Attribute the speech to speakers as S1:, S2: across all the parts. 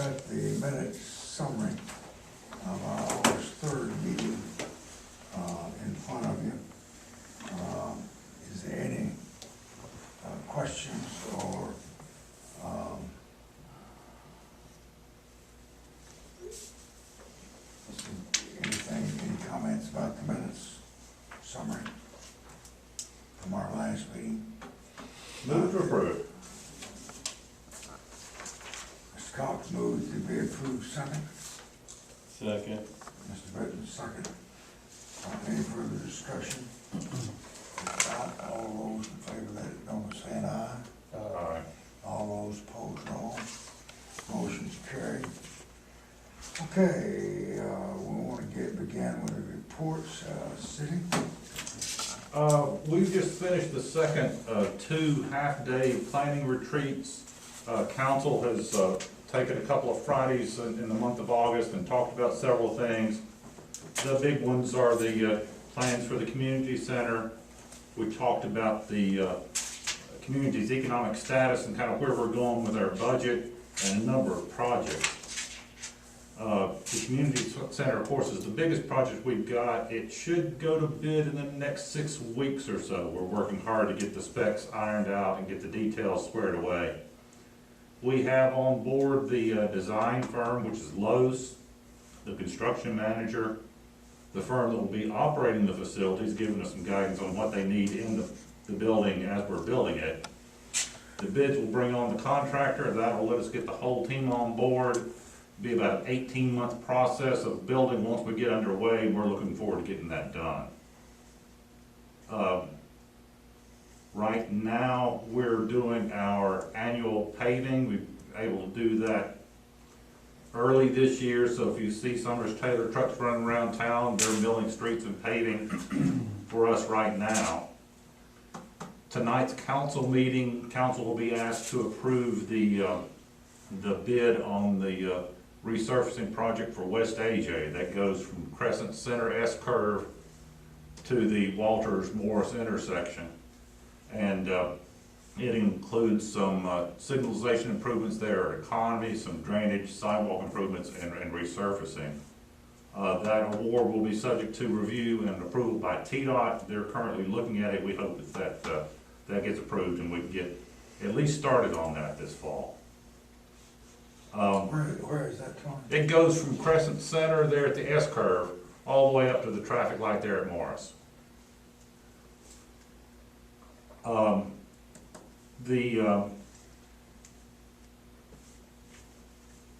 S1: got the minutes summary of our August 3rd meeting in front of you. Is there any questions or any comments about the minutes summary from our last meeting?
S2: Move to approve.
S1: Mr. Cox moves to be approved, second.
S3: Second.
S1: Mr. Britton, second. Any further discussion? If not, all those in favor, let it know by saying aye.
S2: Aye.
S1: All those opposed, no. Motion's carried. Okay, we want to begin with the reports, city.
S2: We've just finished the second two half-day planning retreats. Council has taken a couple of Fridays in the month of August and talked about several things. The big ones are the plans for the community center. We talked about the community's economic status and kind of where we're going with our budget and a number of projects. The community center, of course, is the biggest project we've got. It should go to bid in the next 6 weeks or so. We're working hard to get the specs ironed out and get the details squared away. We have on board the design firm, which is Lowe's, the construction manager, the firm that will be operating the facilities, giving us some guidance on what they need in the building as we're building it. The bids will bring on the contractor. That will let us get the whole team on board. Be about an 18-month process of building. Once we get underway, we're looking forward to getting that done. Right now, we're doing our annual paving. We've been able to do that early this year, so if you see Summers Taylor trucks running around town, they're milling streets and paving for us right now. Tonight's council meeting, council will be asked to approve the bid on the resurfacing project for West AJ. That goes from Crescent Center S-curve to the Walters Morris intersection. And it includes some signalization improvements there, economy, some drainage, sidewalk improvements, and resurfacing. That award will be subject to review and approval by TDOT. They're currently looking at it. We hope that that gets approved and we can get at least started on that this fall.
S1: Where is that, Tony?
S2: It goes from Crescent Center there at the S-curve all the way up to the traffic light there at Morris. The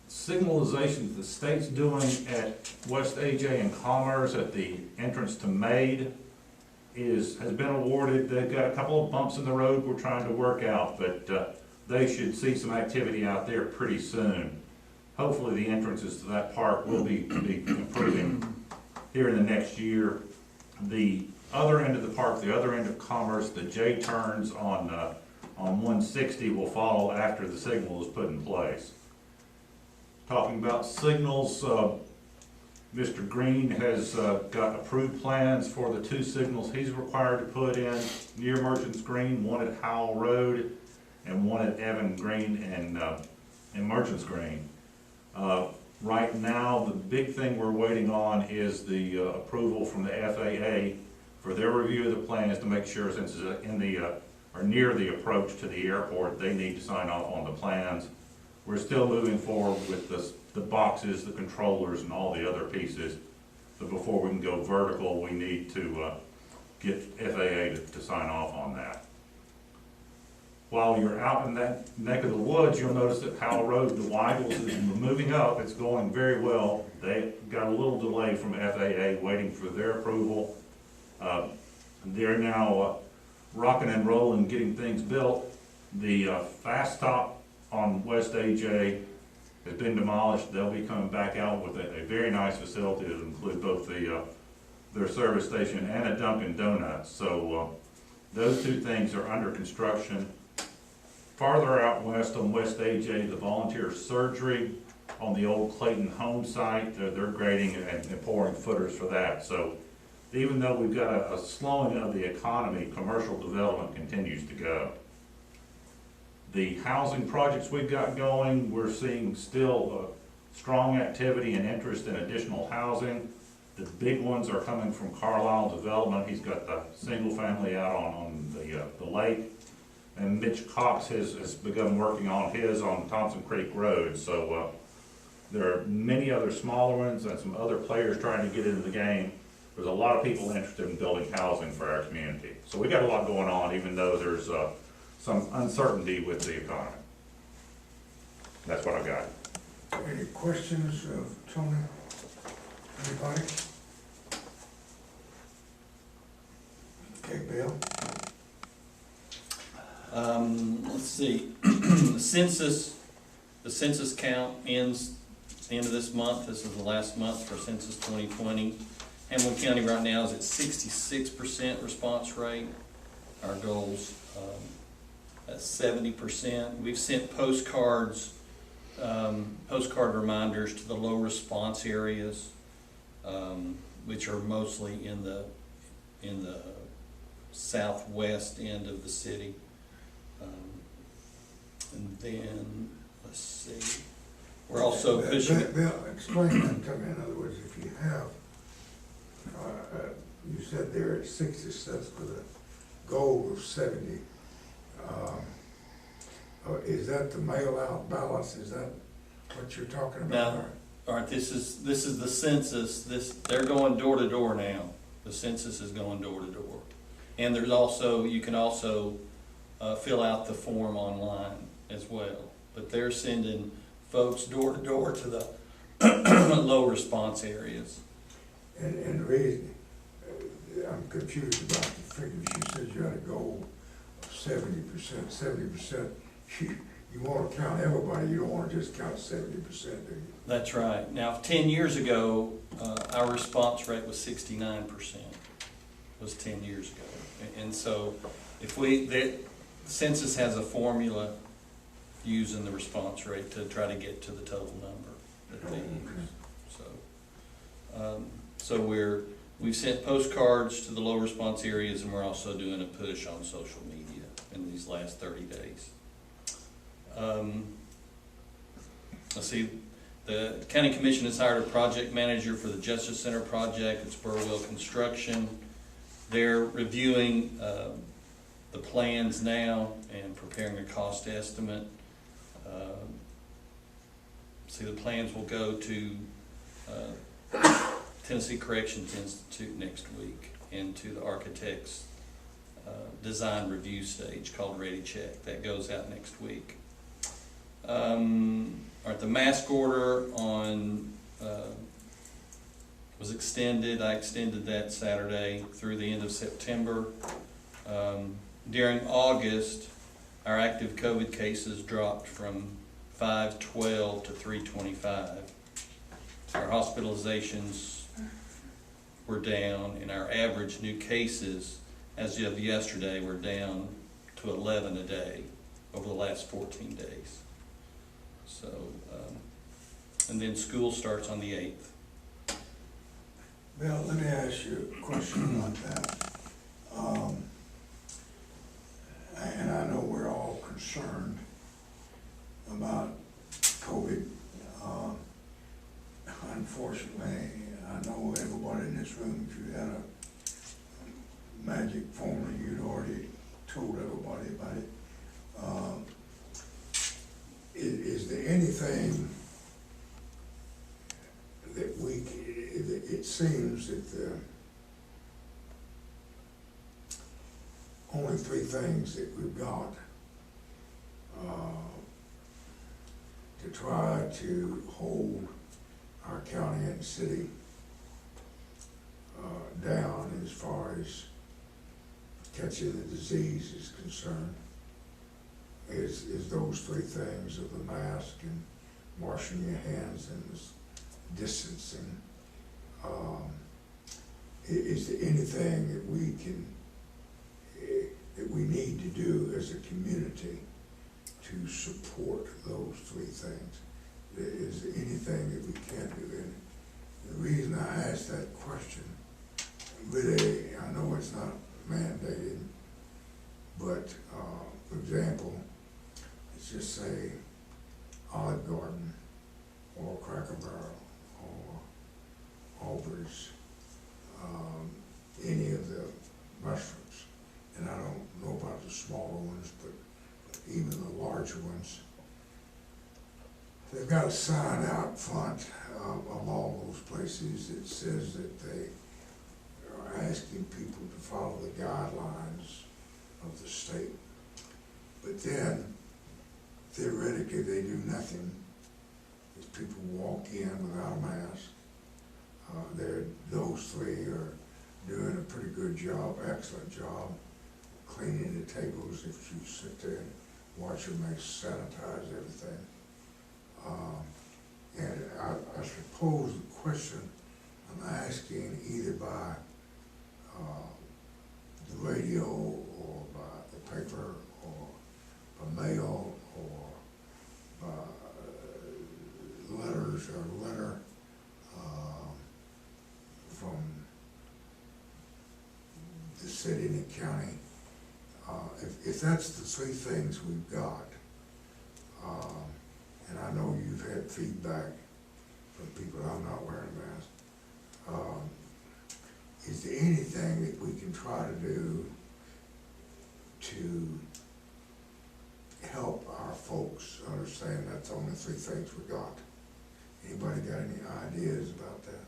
S2: signalization that the state's doing at West AJ and Commerce at the entrance to Maid has been awarded. They've got a couple of bumps in the road we're trying to work out, but they should see some activity out there pretty soon. Hopefully the entrances to that park will be improving here in the next year. The other end of the park, the other end of Commerce, the J turns on 160 will follow after the signal is put in place. Talking about signals, Mr. Green has got approved plans for the two signals he's required to put in near Merchants Green, one at Howell Road and one at Evan Green and Merchants Green. Right now, the big thing we're waiting on is the approval from the FAA for their review of the plans to make sure, since it's in the or near the approach to the airport, they need to sign off on the plans. We're still moving forward with the boxes, the controllers, and all the other pieces. But before we can go vertical, we need to get FAA to sign off on that. While you're out in that neck of the woods, you'll notice that Howell Road, the Weigels, is moving up. It's going very well. They got a little delay from FAA waiting for their approval. They're now rocking and rolling, getting things built. The fast stop on West AJ has been demolished. They'll be coming back out with a very nice facility that will include both their service station and a Dunkin' Donuts. So those two things are under construction. Farther out west on West AJ, the volunteer surgery on the old Clayton home site, they're grading and pouring footers for that. So even though we've got a slowing of the economy, commercial development continues to go. The housing projects we've got going, we're seeing still strong activity and interest in additional housing. The big ones are coming from Carlisle Development. He's got the single family out on the lake. And Mitch Cox has begun working on his on Thompson Creek Road. So there are many other smaller ones and some other players trying to get into the game. There's a lot of people interested in building housing for our community. So we got a lot going on, even though there's some uncertainty with the economy. That's what I've got.
S1: Any questions of Tony? Anybody? Okay, Bill?
S4: Let's see, the census count ends at the end of this month. This is the last month for Census 2020. Hamilton County right now is at 66% response rate. Our goal's at 70%. We've sent postcards, postcard reminders to the low response areas, which are mostly in the southwest end of the city. And then, let's see, we're also pushing.
S1: Bill, explain that to me. In other words, if you have, you said they're at 60 cents with a goal of 70. Is that the mail-out ballots? Is that what you're talking about?
S4: Now, all right, this is the census. They're going door to door now. The census is going door to door, and there's also you can also fill out the form online as well. But they're sending folks door to door to the low response areas.
S1: And the reason, I'm confused about the figures. You said you had a goal of 70%. 70%, you want to count everybody. You don't want to just count 70%, do you?
S4: That's right. Now, 10 years ago, our response rate was 69%. Was 10 years ago. And so, if the census has a formula using the response rate to try to get to the total number that they use. So we've sent postcards to the low response areas, and we're also doing a push on social media in these last 30 days. Let's see, the County Commission has hired a project manager for the Justice Center project. It's Burwell Construction. They're reviewing the plans now and preparing a cost estimate. See, the plans will go to Tennessee Corrections Institute next week and to the architect's design review stage called Ready Check. That goes out next week. All right, the mask order on was extended. I extended that Saturday through the end of September. During August, our active COVID cases dropped from 512 to 325. Our hospitalizations were down, and our average new cases as of yesterday were down to 11 a day over the last 14 days. So, and then school starts on the 8th.
S1: Bill, let me ask you a question about that. And I know we're all concerned about COVID. Unfortunately, I know everybody in this room, if you had a magic formula, you'd already told everybody about it. Is there anything that it seems that the only three things that we've got to try to hold our county and city down as far as catching the disease is concerned is those three things of the mask and washing your hands and this distancing. Is there anything that we can that we need to do as a community to support those three things? Is there anything that we can do? And the reason I ask that question, really, I know it's not mandated, but for example, let's just say Olive Garden, or Cracker Barrel, or Albert's, any of the restaurants, and I don't know about the smaller ones, but even the larger ones, they've got a sign out front of all those places that says that they are asking people to follow the guidelines of the state. But then, theoretically, they do nothing. As people walk in without a mask. Those three are doing a pretty good job, excellent job, cleaning the tables. If you sit there and watch them, they sanitize everything. And I suppose the question I'm asking, either by the radio or by the paper or by mail or by letters or letter from the city and the county, if that's the three things we've got, and I know you've had feedback from people, I'm not wearing a mask, is there anything that we can try to do to help our folks understand that's only three things we got? Anybody got any ideas about that?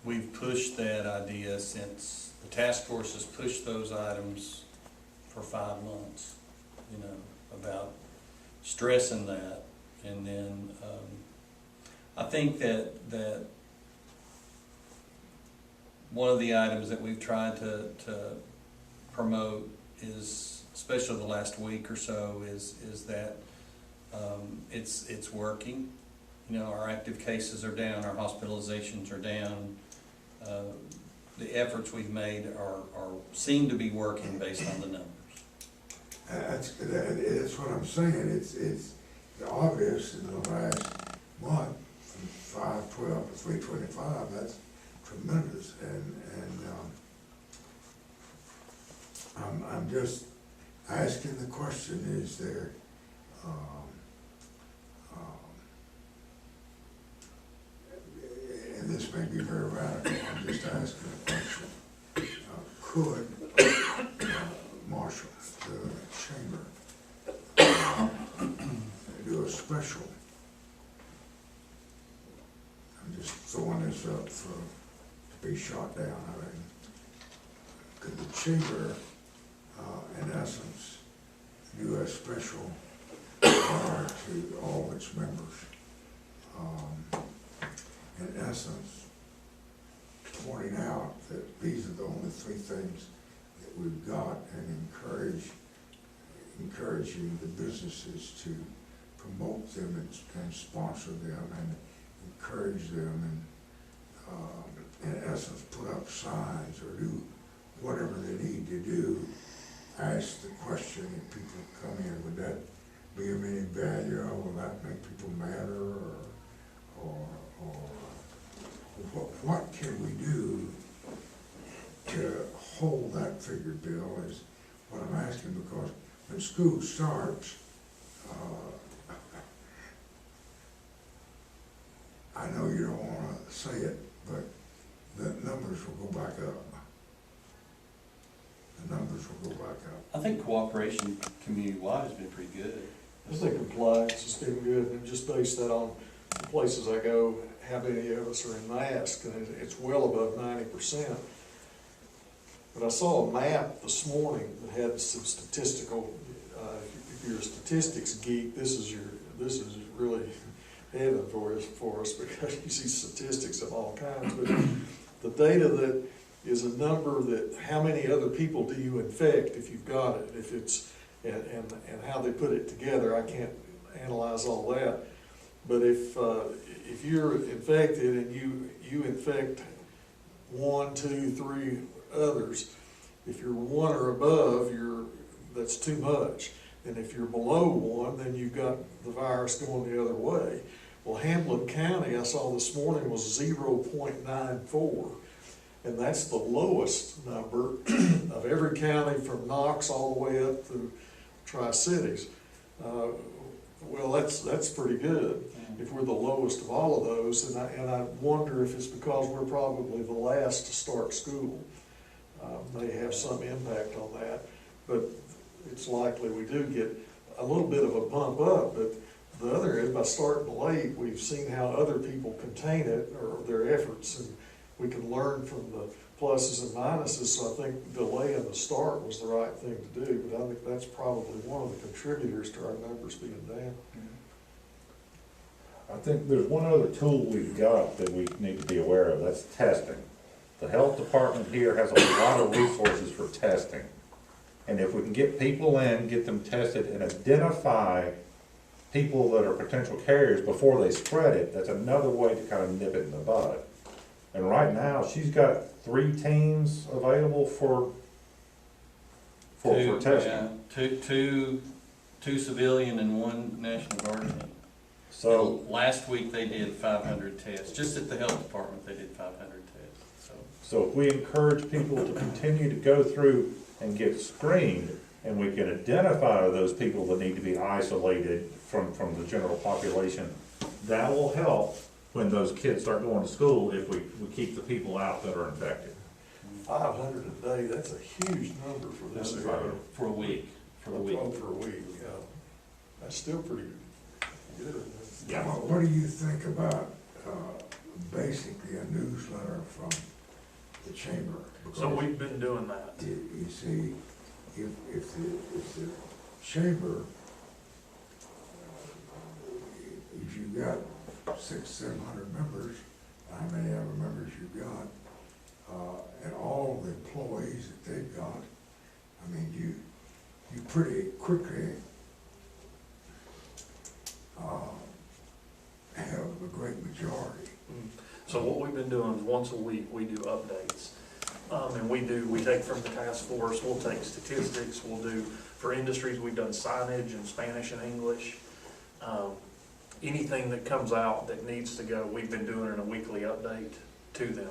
S4: We've pushed that idea since the task force has pushed those items for 5 months, you know, about stressing that. And then I think that one of the items that we've tried to promote is, especially the last week or so, is that it's working. You know, our active cases are down, our hospitalizations are down. The efforts we've made seem to be working based on the numbers.
S1: That's what I'm saying. It's obvious in the last month, from 512 to 325. That's tremendous, and I'm just asking the question: is there and this may be very radical, I'm just asking a question, could Marshall, the chamber, do a special? I'm just throwing this up to be shot down. I mean, could the chamber, in essence, do a special prior to all its members? In essence, pointing out that these are the only three things that we've got, and encouraging the businesses to promote them and sponsor them and encourage them, and in essence put up signs or do whatever they need to do. Ask the question if people come in, would that be of any value, or will that make people madder, or what can we do to hold that figure, Bill, is what I'm asking, because when school starts, I know you don't want to say it, but the numbers will go back up. The numbers will go back up.
S4: I think cooperation community-wide has been pretty good.
S5: I think compliance has been good, and just based that on the places I go, how many of us are in masks, and it's well above 90%. But I saw a map this morning that had some statistical, if you're a statistics geek, this is really heaven for us because you see statistics of all kinds. But the data that is a number that how many other people do you infect if you've got it, if it's and how they put it together. I can't analyze all that, but if you're infected and you infect 1, 2, 3 others, if you're 1 or above, that's too much. And if you're below 1, then you've got the virus going the other way. Well, Hamilton County, I saw this morning, was 0.94. And that's the lowest number of every county from Knox all the way up through Tri-Cities. Well, that's pretty good, if we're the lowest of all of those, and I wonder if it's because we're probably the last to start school. May have some impact on that, but it's likely we do get a little bit of a bump up, but the other is, by starting late, we've seen how other people contain it, or their efforts, and we can learn from the pluses and minuses, so I think delaying the start was the right thing to do, but I think that's probably one of the contributors to our numbers being down.
S6: I think there's one other tool we've got that we need to be aware of, that's testing. The health department here has a lot of resources for testing. And if we can get people in, get them tested, and identify people that are potential carriers before they spread it, that's another way to kind of nip it in the bud. And right now, she's got 3 teams available for testing.
S4: Yeah, two civilian and 1 National Guard team.
S6: So,
S4: Last week they did 500 tests, just at the health department they did 500 tests, so.
S6: so if we encourage people to continue to go through and get screened, and we can identify those people that need to be isolated from the general population, that will help when those kids start going to school, if we keep the people out that are infected.
S5: 500 a day, that's a huge number for this area.
S4: For a week, for the week.
S5: Oh, for a week, yeah. That's still pretty good.
S6: Yeah.
S1: What do you think about, basically a newsletter from the chamber?
S7: So we've been doing that.
S1: You see, if the chamber, if you've got 600-700 members, how many other members you've got, and all the employees that they've got, I mean, you pretty quickly have a great majority.
S7: So what we've been doing is once a week, we do updates. And we take from the task force, we'll take statistics, we'll do, for industries, we've done signage in Spanish and English. Anything that comes out that needs to go, we've been doing in a weekly update to them.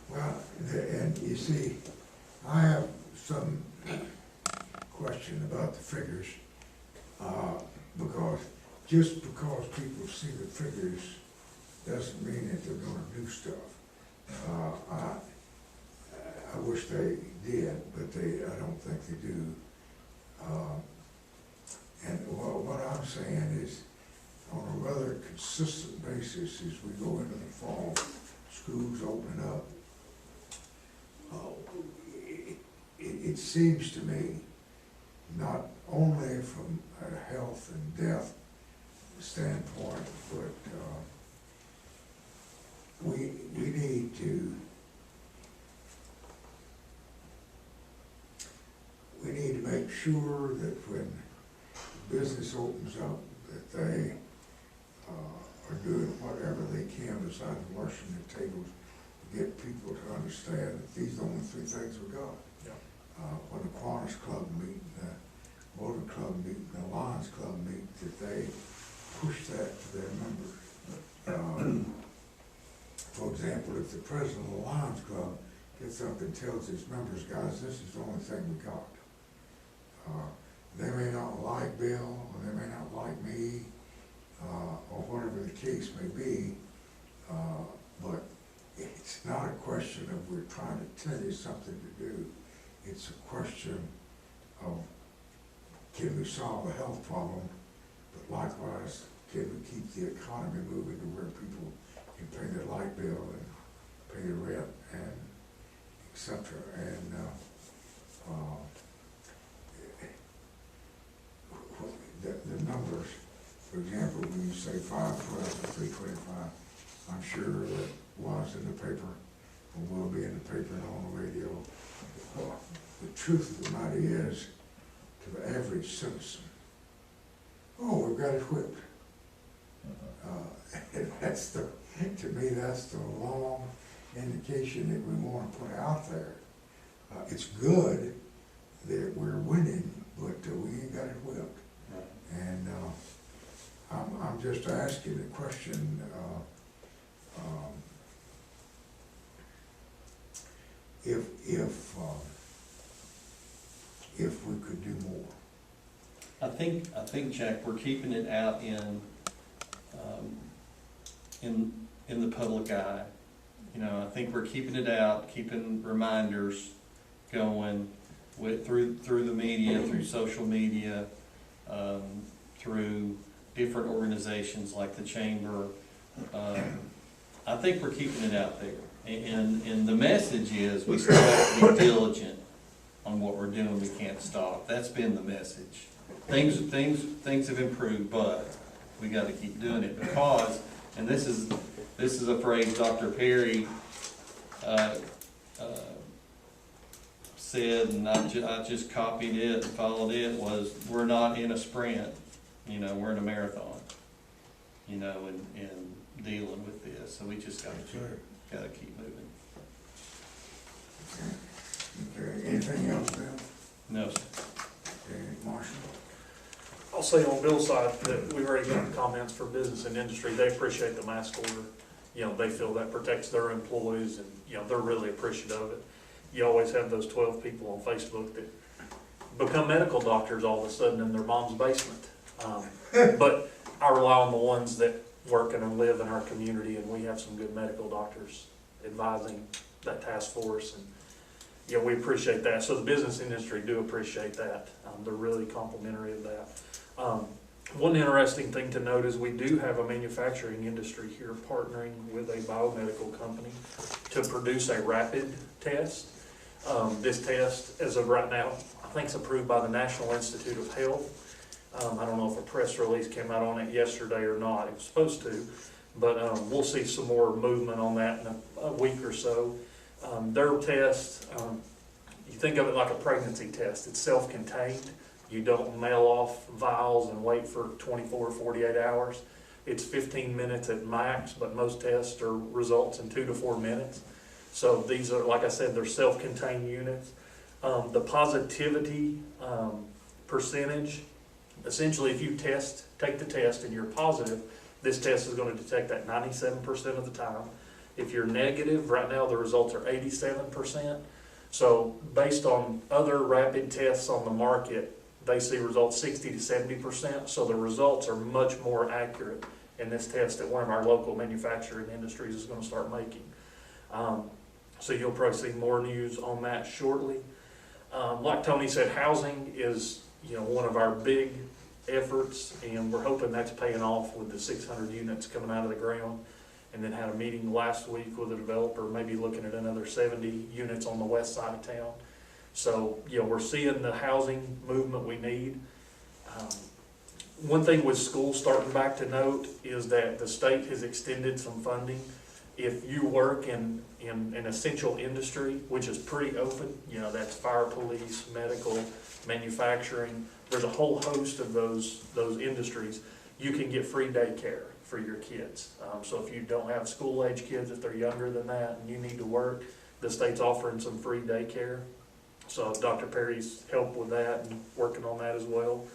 S1: Well, and you see, I have some question about the figures, because just because people see the figures doesn't mean that they're gonna do stuff. I wish they did, but I don't think they do. And what I'm saying is, on a rather consistent basis, as we go into the fall, schools open up, it seems to me, not only from a health and death standpoint, but we need to make sure that when business opens up, that they are doing whatever they can besides washing their tables to get people to understand that these are the only 3 things we got.
S7: Yeah.
S1: When the Kiwanis Club meet, the Motor Club meet, the Lions Club meet, that they push that to their members. For example, if the president of the Lions Club gets up and tells his members, guys, this is the only thing we got. They may not like Bill, or they may not like me, or whatever the case may be, but it's not a question of we're trying to tell you something to do. It's a question of, can we solve a health problem, but likewise, can we keep the economy moving to where people can pay their light bill and pay their rent and et cetera. And the numbers, for example, when you say 512 and 325, I'm sure that was in the paper and will be in the paper and on the radio. Well, the truth of the matter is, to the average citizen, oh, we've got it whipped. And that's to me, that's the wrong indication that we want to put out there. It's good that we're winning, but we ain't got it whipped. And I'm just asking the question,
S4: think, Jack, we're keeping it out in the public eye. You know, I think we're keeping it out, keeping reminders going through the media, through social media, through different organizations like the chamber. I think we're keeping it out there. And the message is we still have to be diligent on what we're doing. We can't stop. That's been the message. Things have improved, but we got to keep doing it because, and this is a phrase Dr. Perry said, and I just copied it and followed it, was we're not in a sprint, you know, we're in a marathon, you know, and dealing with this. So we just got to keep moving.
S1: Okay, anything else, Bill?
S4: No, sir.
S1: Okay, Marshall?
S7: I'll say on Bill's side that we've already gotten comments for business and industry. They appreciate the mask order. You know, they feel that protects their employees and, you know, they're really appreciative of it. You always have those 12 people on Facebook that become medical doctors all of a sudden in their mom's basement. But I rely on the ones that work and live in our community, and we have some good medical doctors advising that task force. And, yeah, we appreciate that. So the business industry do appreciate that. They're really complimentary of that. One interesting thing to note is we do have a manufacturing industry here partnering with a biomedical company to produce a rapid test. This test, as of right now, I think is approved by the National Institute of Health. I don't know if a press release came out on it yesterday or not. It was supposed to, but we'll see some more movement on that in a week or so. Their test, you think of it like a pregnancy test. It's self-contained. You don't mail off vials and wait for 24 or 48 hours. It's 15 minutes at max, but most tests are results in 2 to 4 minutes. So these are, like I said, they're self-contained units. The positivity percentage, essentially if you take the test and you're positive, this test is going to detect that 97% of the time. If you're negative, right now the results are 87%. So based on other rapid tests on the market, they see results 60 to 70%. So the results are much more accurate in this test that one of our local manufacturing industries is going to start making. So you'll probably see more news on that shortly. Like Tony said, housing is, you know, one of our big efforts, and we're hoping that's paying off with the 600 units coming out of the ground. And then had a meeting last week with a developer, maybe looking at another 70 units on the west side of town. So, you know, we're seeing the housing movement we need. One thing with schools starting back to note is that the state has extended some funding. If you work in an essential industry, which is pretty open, you know, that's fire, police, medical, manufacturing, there's a whole host of those industries, you can get free daycare for your kids. So if you don't have school-age kids, if they're younger than that and you need to work, the state's offering some free daycare. So Dr. Perry's helped with that and working on that as well.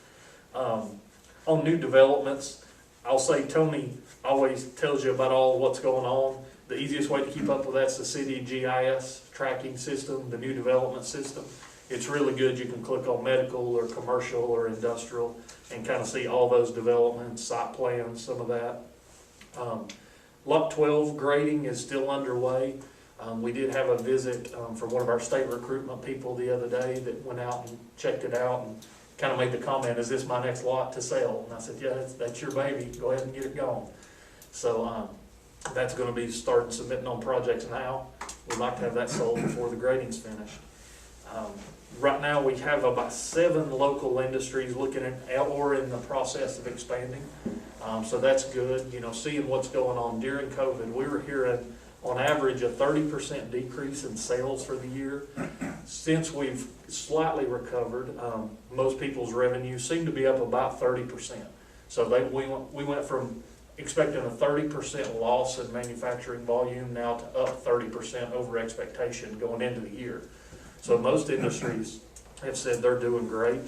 S7: On new developments, I'll say Tony always tells you about all what's going on. The easiest way to keep up with that's the city GIS tracking system, the new development system. It's really good. You can click on medical or commercial or industrial and kind of see all those developments, site plans, some of that. Lot 12 grading is still underway. We did have a visit from one of our state recruitment people the other day that went out and checked it out and kind of made the comment, is this my next lot to sell? And I said, yeah, that's your baby. Go ahead and get it going. So that's going to be starting submitting on projects now. We'd like to have that sold before the grading's finished. Right now we have about 7 local industries looking at or in the process of expanding. So that's good. You know, seeing what's going on during COVID, we were hearing on average a 30% decrease in sales for the year. Since we've slightly recovered, most people's revenues seem to be up about 30%. So we went from expecting a 30% loss in manufacturing volume now to up 30% over expectation going into the year. So most industries have said they're doing great.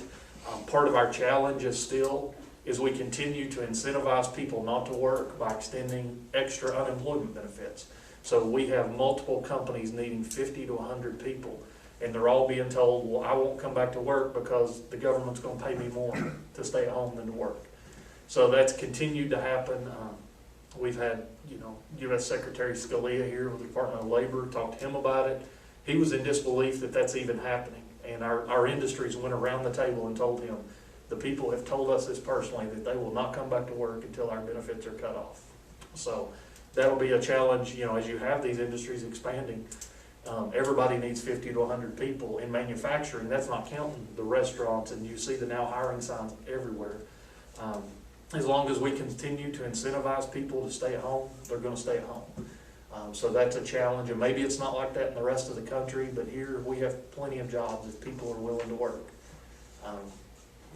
S7: Part of our challenge is we continue to incentivize people not to work by extending extra unemployment benefits. So we have multiple companies needing 50 to 100 people, And they're all being told, well, I won't come back to work because the government's gonna pay me more to stay at home than to work. So that's continued to happen. We've had, U.S. Secretary Scalia here with the Department of Labor, talked to him about it. He was in disbelief that that's even happening. And our industries went around the table and told him, the people have told us this personally, that they will not come back to work until our benefits are cut off. So that'll be a challenge, as you have these industries expanding. Everybody needs 50 to 100 people in manufacturing. That's not counting the restaurants, and you see the now hiring signs everywhere. As long as we continue to incentivize people to stay at home, they're gonna stay at home. So that's a challenge, and maybe it's not like that in the rest of the country, but here we have plenty of jobs if people are willing to work.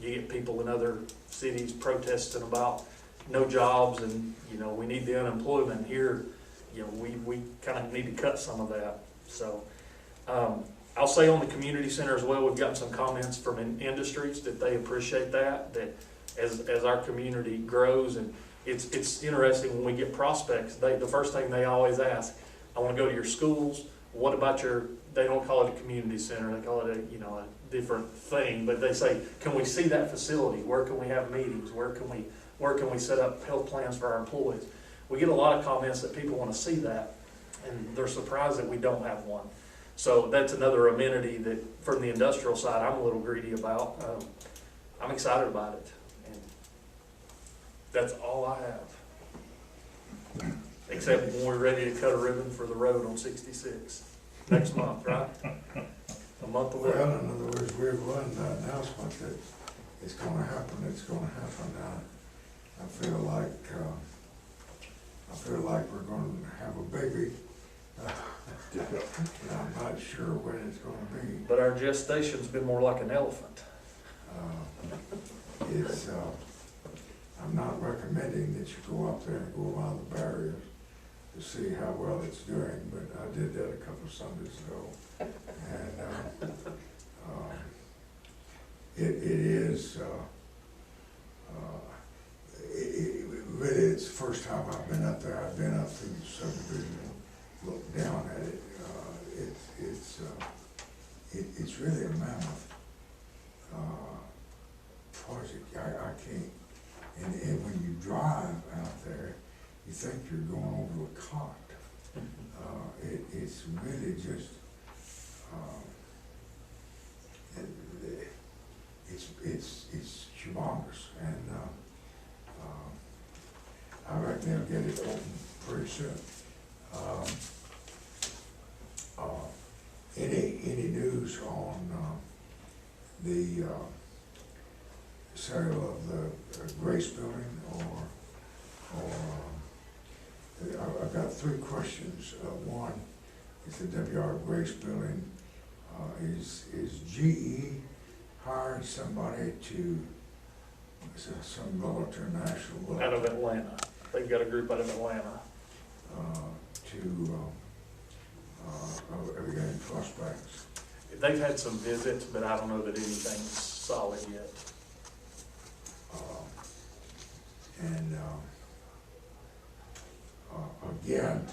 S7: You get people in other cities protesting about no jobs and, we need the unemployment. Here, we kind of need to cut some of that. So, I'll say on the community center as well, we've gotten some comments from industries that they appreciate that as our community grows. And it's interesting when we get prospects, the first thing they always ask, I want to go to your schools. What about they don't call it a community center, they call it a different thing, but they say, can we see that facility? Where can we have meetings? Where can we set up health plans for our employees? We get a lot of comments that people want to see that, and they're surprised that we don't have one. So that's another amenity that, from the industrial side, I'm a little greedy about. I'm excited about it, and that's all I have. Except when we're ready to cut a ribbon for the road on 66 next month, right? A month away.
S1: Well, in other words, we've run the announcement that it's gonna happen, I feel like we're gonna have a baby. I'm not sure when it's gonna be.
S7: But our gestation's been more like an elephant.
S1: I'm not recommending that you go up there and go around the barriers to see how well it's doing, but I did that a couple of Sundays ago. And really, it's the first time I've been up there. I've been up through the subdivision and looked down at it. It's really a mammoth project. I can't, and when you drive out there, you think you're going over a cot. It's really just, it's humongous, and I reckon they'll get it open pretty soon. Any news on the sale of the Grace Building, I've got three questions. One is the W.R. Grace Building. Is GE hiring somebody some multinational
S7: Out of Atlanta. They've got a group out of Atlanta.
S1: are we getting prospects?
S7: They've had some visits, but I don't know that anything's solid yet.
S1: Again,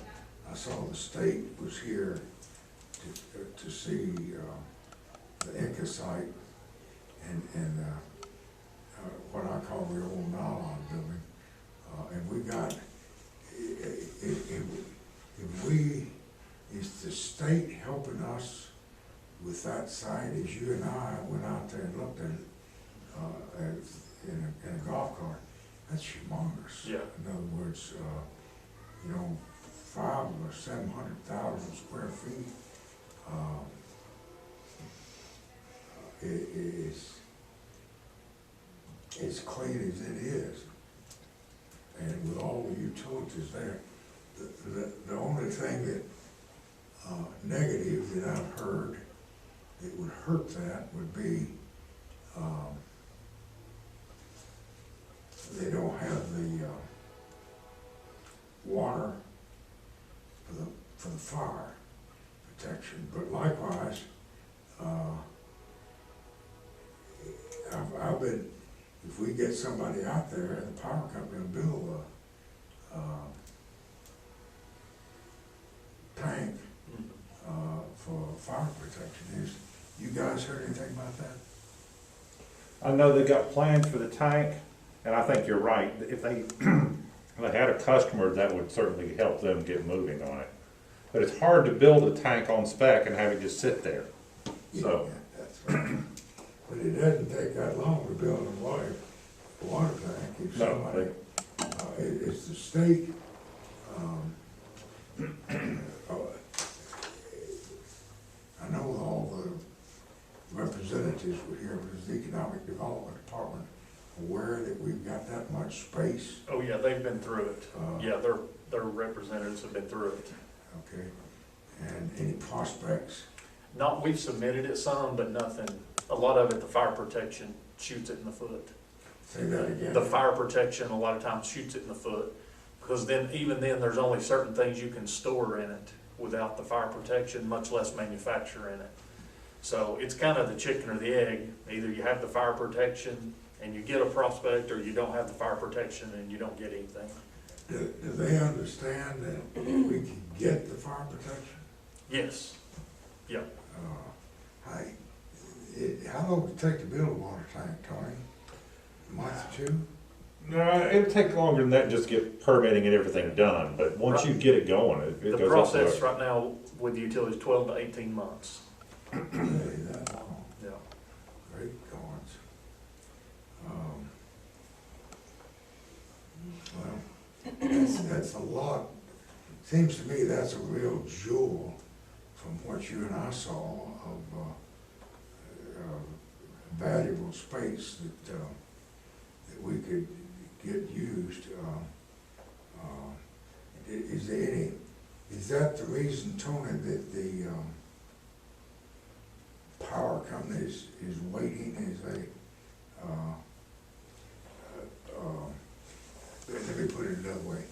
S1: I saw the state was here to see the Inca site and what I call the old nylon building. And we got, is the state helping us with that site? As you and I went out there and looked at it in a golf cart, that's humongous.
S7: Yeah.
S1: In other words, 500,000 or 700,000 square feet. It's clean as it is, and with all the utilities there. The only thing that negative that I've heard that would hurt that would be they don't have the water for the fire protection. But likewise, I've been, if we get somebody out there, the power company will build a tank for for fire protection. You guys heard anything about that?
S6: I know they got plans for the tank, and I think you're right. If they, if they had a customer, that would certainly help them get moving on it. But it's hard to build a tank on spec and have it just sit there. So,
S1: Yeah, that's right. But it doesn't take that long to build a water tank. If
S6: No,
S1: somebody, it's the state, I know all the representatives were here, but the Economic Development Department aware that we've got that much space?
S7: Oh, yeah, they've been through it.
S1: Uh,
S7: Yeah, their representatives have been through it.
S1: Okay, and any prospects?
S7: Not, we've submitted it some, but nothing. A lot of it, the fire protection shoots it in the foot.
S1: Say that again.
S7: The fire protection a lot of times shoots it in the foot, because then, even then, there's only certain things you can store in it without the fire protection, much less manufacture in it. So it's kind of the chicken or the egg. Either you have the fire protection and you get a prospect, or you don't have the fire protection and you don't get anything.
S1: Do they understand that we can get the fire protection?
S7: Yes, yeah.
S1: How long would it take to build a water tank, Tony? A month or two?
S6: no, it'll take longer than that, just to get permitting and everything done, but once you get it going, it
S7: The
S6: goes up
S7: process
S6: there.
S7: right now with the utility is 12 to 18 months.
S1: Really, that long?
S7: Yeah.
S1: Great goings. Well, that's a lot. Seems to me that's a real jewel from what you and I saw of valuable space that we could get used. Is there any, is that the reason, Tony, that the power company is waiting as they, let me put it another way.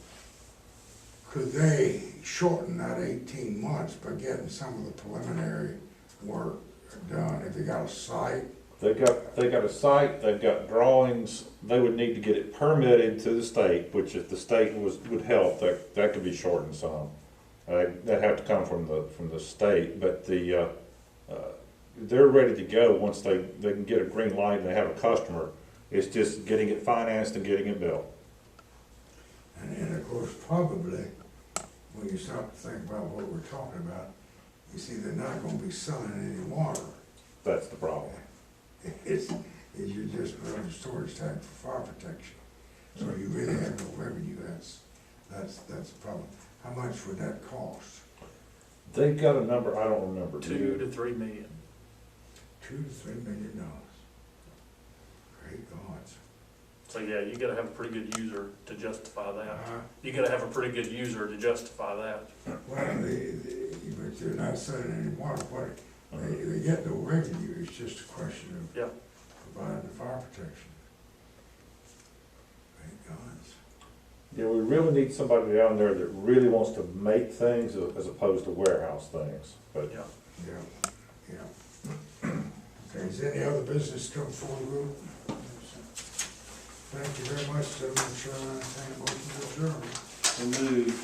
S1: Could they shorten that 18 months by getting some of the preliminary work done? If they got a site,
S6: They got a site, they've got drawings, they would need to get it permitted to the state, which if the state would help, that could be shortened some. That'd have to come from the state, but they're ready to go once they can get a green light and they have a customer. It's just getting it financed and getting it built.
S1: and of course, probably, when you start to think about what we're talking about, you see they're not gonna be selling any water.
S6: That's the problem.
S1: It's you're just building a storage tank for fire protection. So you really have no revenue, that's the problem. How much would that cost?
S6: They've got a number, I don't remember.
S7: 2 to 3 million.
S1: $2 to $3 million. Great gods.
S7: So yeah, you gotta have a pretty good user to justify that.
S1: Uh,
S7: You gotta have a pretty good user to justify that.
S1: Well, but they're not selling any water, they get no revenue, it's just a question of
S7: Yeah.
S1: providing the fire protection. Great gods.
S6: Yeah, we really need somebody down there that really wants to make things as opposed to warehouse things, but.
S7: Yeah.
S1: Yeah. Okay, is any other business come forward? Thank you very much, gentlemen, for entertaining a motion to adjourn.
S4: We'll move.